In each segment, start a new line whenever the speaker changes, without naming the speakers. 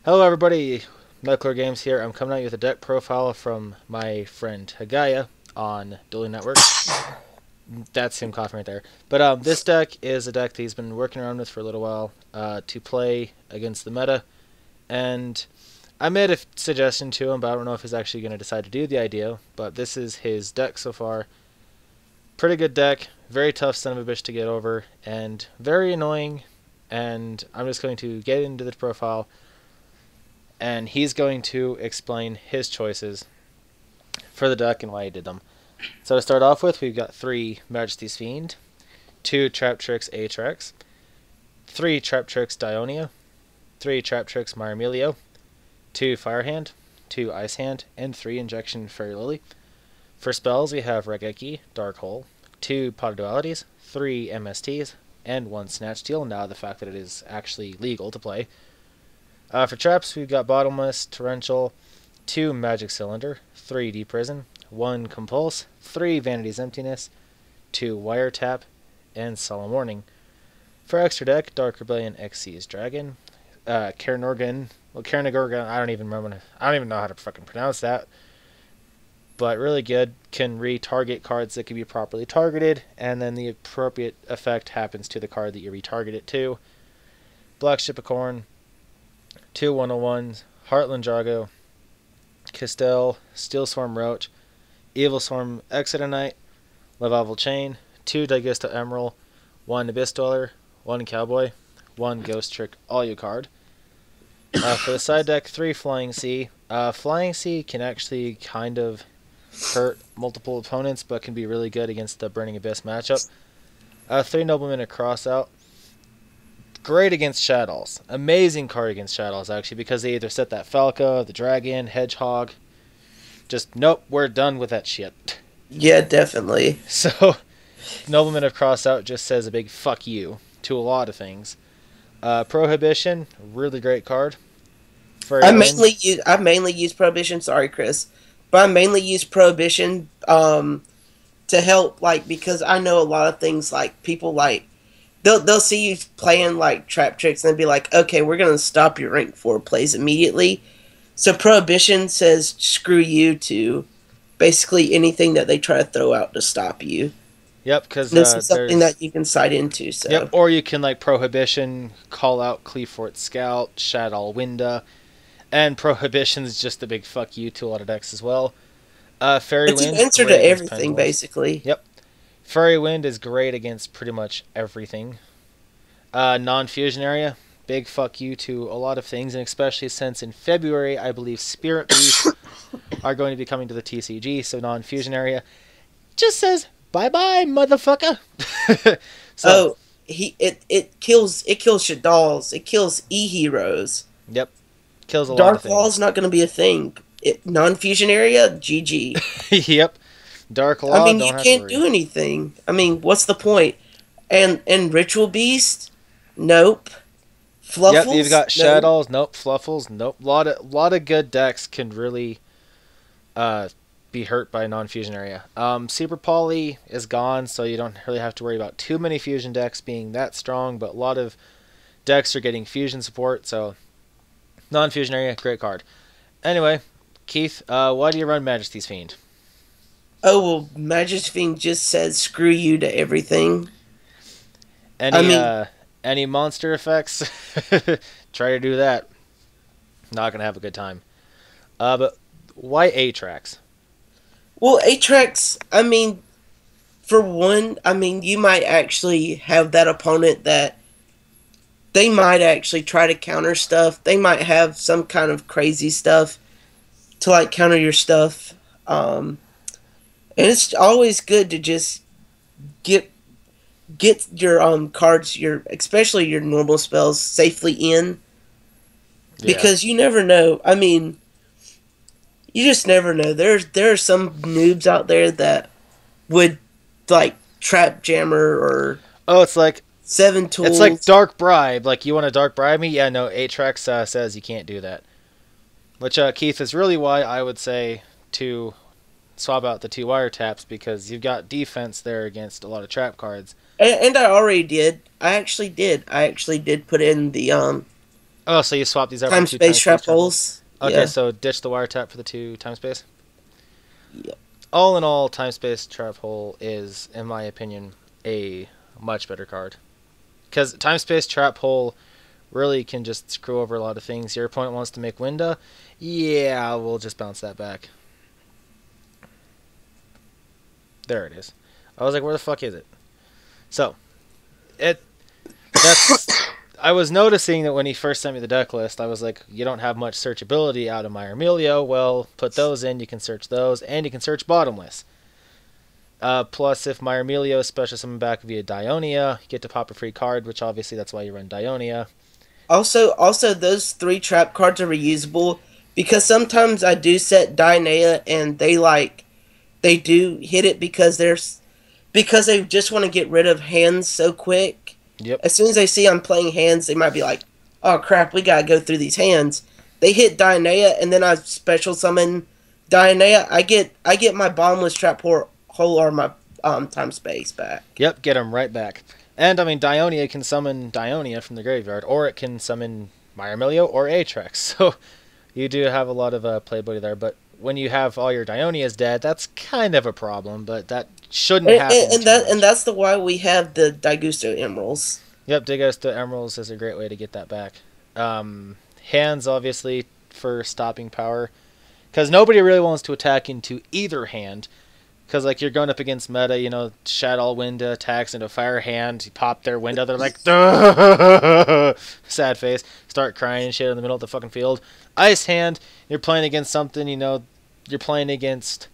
Hello everybody, MechlordGames here. I'm coming at you with a deck profile from my friend Hagaya on Dueling Network. That's him coughing right there. But this deck is a deck that he's been working around with for a little while to play against the meta. And I made a suggestion to him, but I don't know if he's actually going to decide to do the idea. But this is his deck so far. Pretty good deck, very tough son of a bitch to get over, and very annoying. And I'm just going to get into the profile, and he's going to explain his choices for the deck and why he did them. So to start off with, we've got 3 Majesty's Fiend, 2 Traptrix Atrax, 3 Traptrix Dionia, 3 Traptrix Myrmilio, 2 Firehand, 2 Ice Hand, and 3 Injection Fairy Lily. For spells, we have Regeki, Dark Hole, 2 Pot of Dualities, 3 MSTs, and 1 Snatch Steal, now the fact that it is actually legal to play. For traps, we've got Bottomless, Torrential, 2 Magic Cylinder, 3 Deep Prison, 1 Compulse, 3 Vanity's Emptiness, 2 Wiretap, and Solemn Warning. For extra deck, Dark Rebellion Xyz Dragon, Cairngorgon, I don't even know how to fucking pronounce that, but really good, can retarget cards that can be properly targeted, and then the appropriate effect happens to the card that you retarget it to. Black Ship of Corn, 2 101s, Heartland Jargo, Castell, Steel Swarm Roach, Evil Swarm Exodonite, Levival Chain, 2 Digisto Emerald, 1 Abyss Dweller, 1 Cowboy, 1 Ghost Trick Alucard. For the side deck, 3 Flying Sea. Flying Sea can actually kind of hurt multiple opponents, but can be really good against the Burning Abyss matchup. 3 Noblemen of Crossout. Great against Shadows. Amazing card against Shadows, actually, because they either set that Falco, the Dragon, Hedgehog. Just, nope, we're done with that shit.
Yeah, definitely.
So, Nobleman of Crossout just says a big fuck you to a lot of things. Prohibition, really great card.
I mainly use Prohibition. Sorry, Chris, but I mainly use Prohibition to help, because I know a lot of things, people they'll see you playing Traptrix and be like, okay, we're gonna stop your rank 4 plays immediately. So Prohibition says screw you to basically anything that they try to throw out to stop you.
Yep, because
this is something that you can side into. So
yep, or you can Prohibition, call out Cleafort Scout, Shadow Winda, and Prohibition's just a big fuck you to a lot of decks as well. Fairy
it's
Wind,
an answer to everything, basically.
Yep. Fairy Wind is great against pretty much everything. Non-fusion area, big fuck you to a lot of things, and especially since in February, I believe Spirit Beasts are going to be coming to the TCG, so non-fusion area just says bye-bye, motherfucker.
So, it kills Shaddolls, it kills E-Heroes.
Yep. Kills a lot
Dark
of things.
Law's not going to be a thing. Non-fusion area, GG.
Yep. Dark Law.
I mean, you can't do anything. I mean, what's the point? And Ritual Beast, nope. Fluffles,
yep, you've got Shadows, nope. Fluffles, nope. Lot of good decks can really be hurt by non-fusion area. Super Poly is gone, so you don't really have to worry about too many fusion decks being that strong, but a lot of decks are getting fusion support, so non-fusion area, great card. Anyway, Keith, why do you run Majesty's Fiend?
Oh, well, Majesty's Fiend just says screw you to everything.
Any monster effects? Try to do that. Not going to have a good time. But why Atrax?
Well, Atrax, for one, you might actually have that opponent that they might actually try to counter stuff. They might have some kind of crazy stuff to, counter your stuff. And it's always good to just get your cards, especially your normal spells, safely in. Because you never know. You just never know. There are some noobs out there that would trap jammer or
it's like
7 tools.
It's like dark bribe. Like, you want to dark bribe me? Yeah, no. Atrax says you can't do that. Which Keith is really why I would say to swap out the 2 wiretaps, because you've got defense there against a lot of trap cards.
And I already did. I actually did put in the
Oh, so you swap these out for
time
two time
space
space
trap
trap holes.
holes.
Okay,
Yeah.
so ditch the wiretap for the 2 time space.
Yep.
All in all, time space trap hole is, in my opinion, a much better card. Because time space trap hole really can just screw over a lot of things. Your opponent wants to make window. Yeah, we'll just bounce that back. There it is. I was like, where the fuck is it? So, that's... I was noticing that when he first sent me the deck list, I was like, you don't have much searchability out of Meyer Emilio. Well, put those in, you can search those, and you can search bottomless. Plus, if Meyer Emilio is special summon back via Dionia, you get to pop a free card, which obviously that's why you run Dionia.
Also, those 3 trap cards are reusable because sometimes I do set Dionea and they do hit it because they just want to get rid of hands so quick.
Yep.
As soon as they see I'm playing hands, they might be like, "Oh crap, we gotta go through these hands." They hit Dionea, and then I special summon Dionea. I get my bottomless trap hole or my time space back.
Yep, get him right back. And, I mean, Dionia can summon Dionia from the graveyard, or it can summon Meyer Emilio or Traptrix. So, you do have a lot of playability there, but when you have all your Dionias dead, that's kind of a problem, but that shouldn't happen.
And that's the why we have the Daigusto Emeralds.
Yep, Daigusto Emeralds is a great way to get that back. Hands, obviously, for stopping power, because nobody really wants to attack into either hand. Because, like, you're going up against meta, you know, Shadow Window attacks into Fire Hand, you pop their window, they're like, sad face, start crying and shit in the middle of the fucking field. Ice Hand, you're playing against something, you know, you're playing against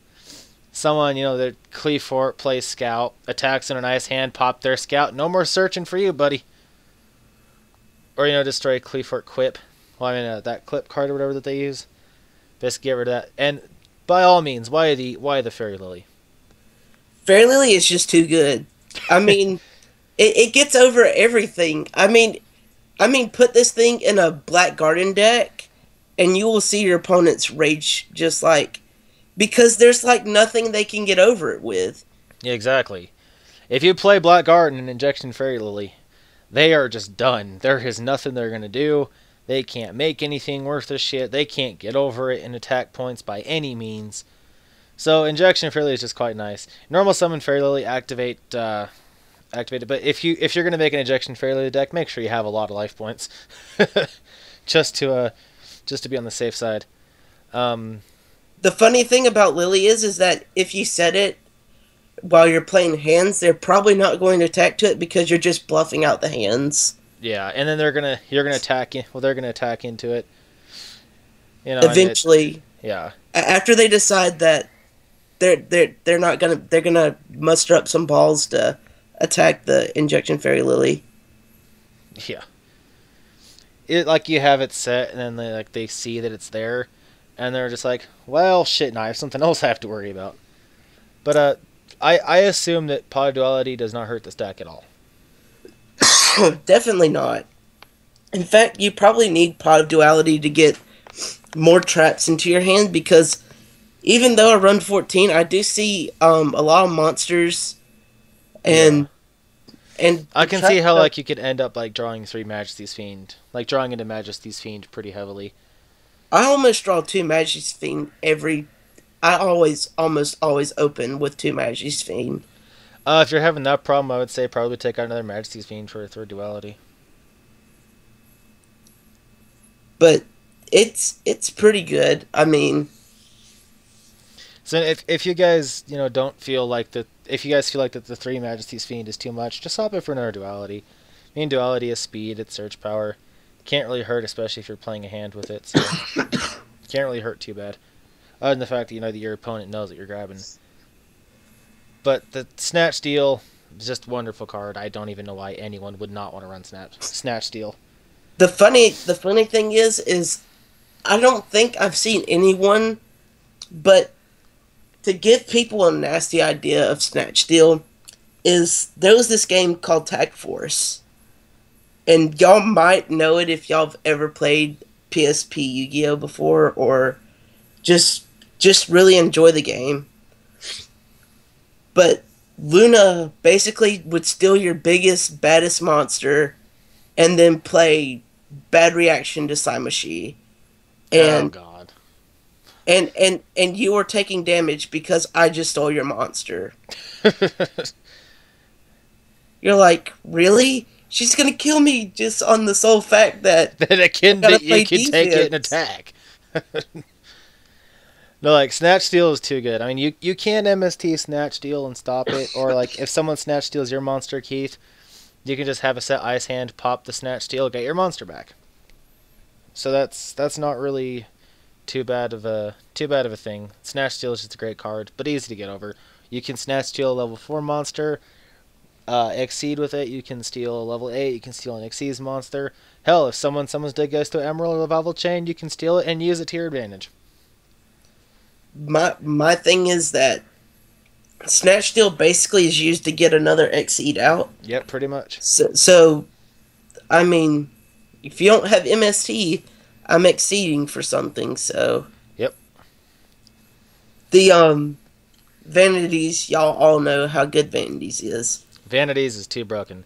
someone, you know, that Cleafort plays Scout, attacks in an Ice Hand, pop their Scout, no more searching for you, buddy. Or, you know, destroy Cleafort Quip. Well, I mean, that Clip card or whatever that they use. Just get rid of that. And, by all means, why the Fairy Lily?
Fairy Lily is just too good. I mean, it gets over everything. I mean, put this thing in a Black Garden deck, and you will see your opponents rage just like... Because there's, like, nothing they can get over it with.
Yeah, exactly. If you play Black Garden and Injection Fairy Lily, they are just done. There is nothing they're going to do. They can't make anything worth a shit. They can't get over it in attack points by any means. So Injection Fairy Lily is just quite nice. Normal summon Fairy Lily, activate it. But if you're gonna make an Injection Fairy Lily deck, make sure you have a lot of life points, just to be on the safe side.
The funny thing about Lily is that if you set it while you're playing hands, they're probably not going to attack to it because you're just bluffing out the hands.
Yeah, and then you're gonna attack. Well, they're gonna attack into it. You know,
eventually.
Yeah.
After they decide that. They're gonna muster up some balls to attack the Injection Fairy Lily.
Yeah. It like you have it set, and then they see that it's there, and they're just like, well, shit, now I have something else I have to worry about. But I assume that Pod Duality does not hurt this deck at all.
Definitely not. In fact, you probably need Pod Duality to get more traps into your hand because. Even though I run 14, I do see a lot of monsters, and
I can see how like you could end up like drawing 3 Majesty's Fiend, like drawing into Majesty's Fiend pretty heavily.
I almost draw 2 Majesty's Fiend I almost always open with 2 Majesty's Fiend.
If you're having that problem, I would say probably take out another Majesty's Fiend for a 3rd duality.
But it's pretty good. I mean.
So if you guys don't feel like if you guys feel like that the 3 Majesty's Fiend is too much, just hop it for another duality. I mean, duality is speed, it's search power. Can't really hurt, especially if you're playing a hand with it. So can't really hurt too bad, other than the fact that that your opponent knows that you're grabbing. But the Snatch Steal is just a wonderful card. I don't even know why anyone would not want to run Snatch Steal.
The funny thing is I don't think I've seen anyone, but. To give people a nasty idea of Snatch Steal, there was this game called Tag Force. And y'all might know it if y'all have ever played PSP Yu-Gi-Oh! Before, or just really enjoy the game. But Luna basically would steal your biggest, baddest monster, and then play bad reaction to Saimashi,
Oh
and
God.
and you are taking damage because I just stole your monster. You're like, really? She's gonna kill me just on the sole fact that I gotta
That you
play
can take it and
defense.
attack. No, like Snatch Steal is too good. I mean, you can MST Snatch Steal and stop it, or like if someone Snatch Steals your monster, Keith, you can just have a set ice hand, pop the Snatch Steal, get your monster back. So that's not really too bad of a thing. Snatch Steal is just a great card, but easy to get over. You can Snatch Steal a level 4 monster, Exceed with it. You can steal a level 8. You can steal an Exceed monster. Hell, if someone summons Dead Ghost to Emerald or Revival Chain, you can steal it and use it to your advantage.
My thing is that Snatch Steal basically is used to get another Exceed out.
Yep, pretty much.
So I mean, if you don't have MST, I'm exceeding for something. So
Yep.
the Vanities, y'all all know how good Vanities is.
Vanities is too broken.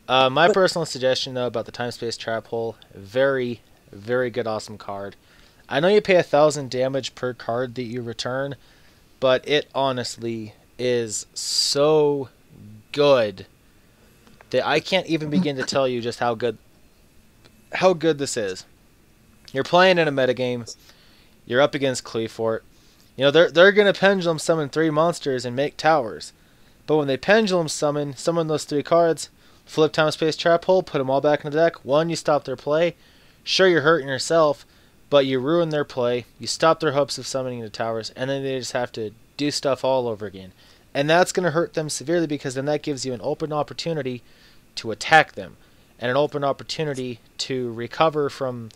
My personal suggestion, though, about the Time Space Trap Hole, very, very good, awesome card. I know you pay 1,000 damage per card that you return, but it honestly is so good that I can't even begin to tell you just how good this is. You're playing in a metagame. You're up against Cleefort. You know, they're going to pendulum summon 3 monsters and make towers. But when they pendulum summon those 3 cards, flip Time Space Trap Hole, put them all back in the deck. 1, you stop their play. Sure, you're hurting yourself, but you ruin their play. You stop their hopes of summoning the towers, and then they just have to do stuff all over again. And that's going to hurt them severely because then that gives you an open opportunity to attack them and an open opportunity to recover from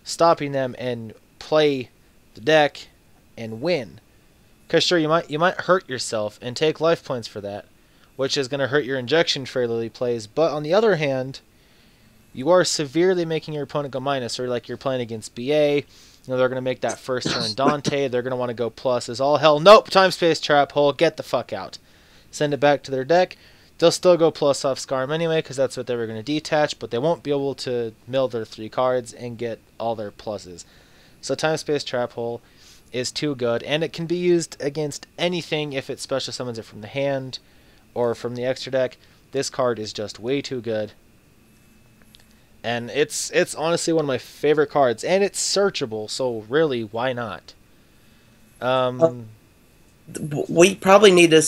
stopping them and play the deck and win. Because sure, you might hurt yourself and take life points for that, which is going to hurt your injection fairly plays. But on the other hand, you are severely making your opponent go minus. Or like you're playing against BA, they're going to make that first turn Dante. They're going to want to go pluses. All hell, nope, Time Space Trap Hole, get the fuck out. Send it back to their deck. They'll still go plus off Scarm anyway because that's what they were going to detach, but they won't be able to mill their 3 cards and get all their pluses. So Time Space Trap Hole is too good, and it can be used against anything if it special summons it from the hand or from the extra deck. This card is just way too good. And it's honestly one of my favorite cards, and it's searchable, so really, why not?
We probably need to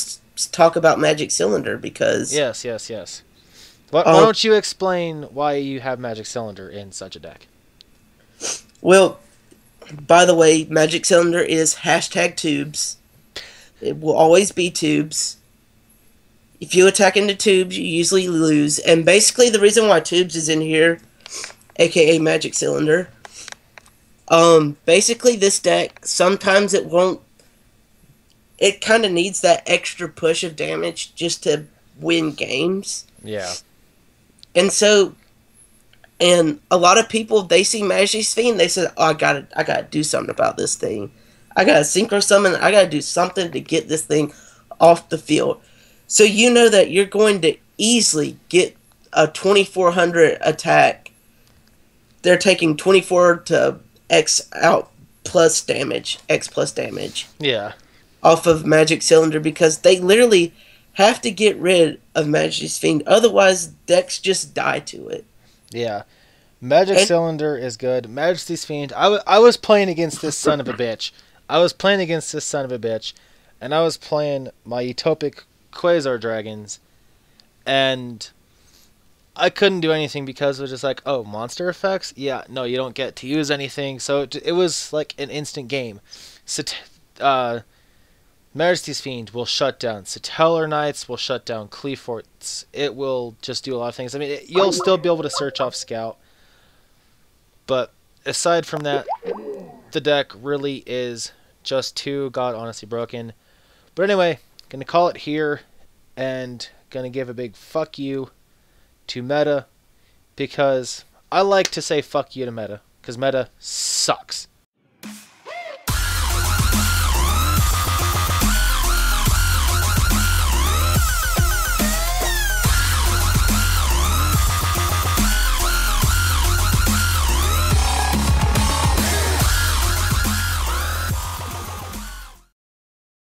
talk about Magic Cylinder because
Yes. Why don't you explain why you have Magic Cylinder in such a deck?
Well, by the way, Magic Cylinder is #tubes. It will always be tubes. If you attack into tubes, you usually lose. And basically the reason why tubes is in here, aka Magic Cylinder, basically this deck, sometimes it won't, it kind of needs that extra push of damage just to win games.
Yeah.
And so, and a lot of people, they see Magic Fiend, they said, oh, I gotta do something about this thing. I gotta synchro summon, I gotta do something to get this thing off the field. So you know that you're going to easily get a 2400 attack. They're taking 24 to X out plus damage, X plus damage.
Yeah.
Off of Magic Cylinder because they literally have to get rid of Magic Fiend. Otherwise, decks just die to it.
Yeah. Magic Cylinder is good. Majesty's Fiend. I was playing against this son of a bitch. And I was playing my Utopic Quasar Dragons. And I couldn't do anything because it was just like, oh, monster effects? Yeah, no, you don't get to use anything. So it was like an instant game. Majesty's Fiend will shut down Satellar Knights, will shut down Cleeforts. It will just do a lot of things. I mean, you'll still be able to search off Scout. But aside from that, the deck really is just too god honestly broken. But anyway, gonna call it here and gonna give a big fuck you to meta because I like to say fuck you to meta because meta sucks.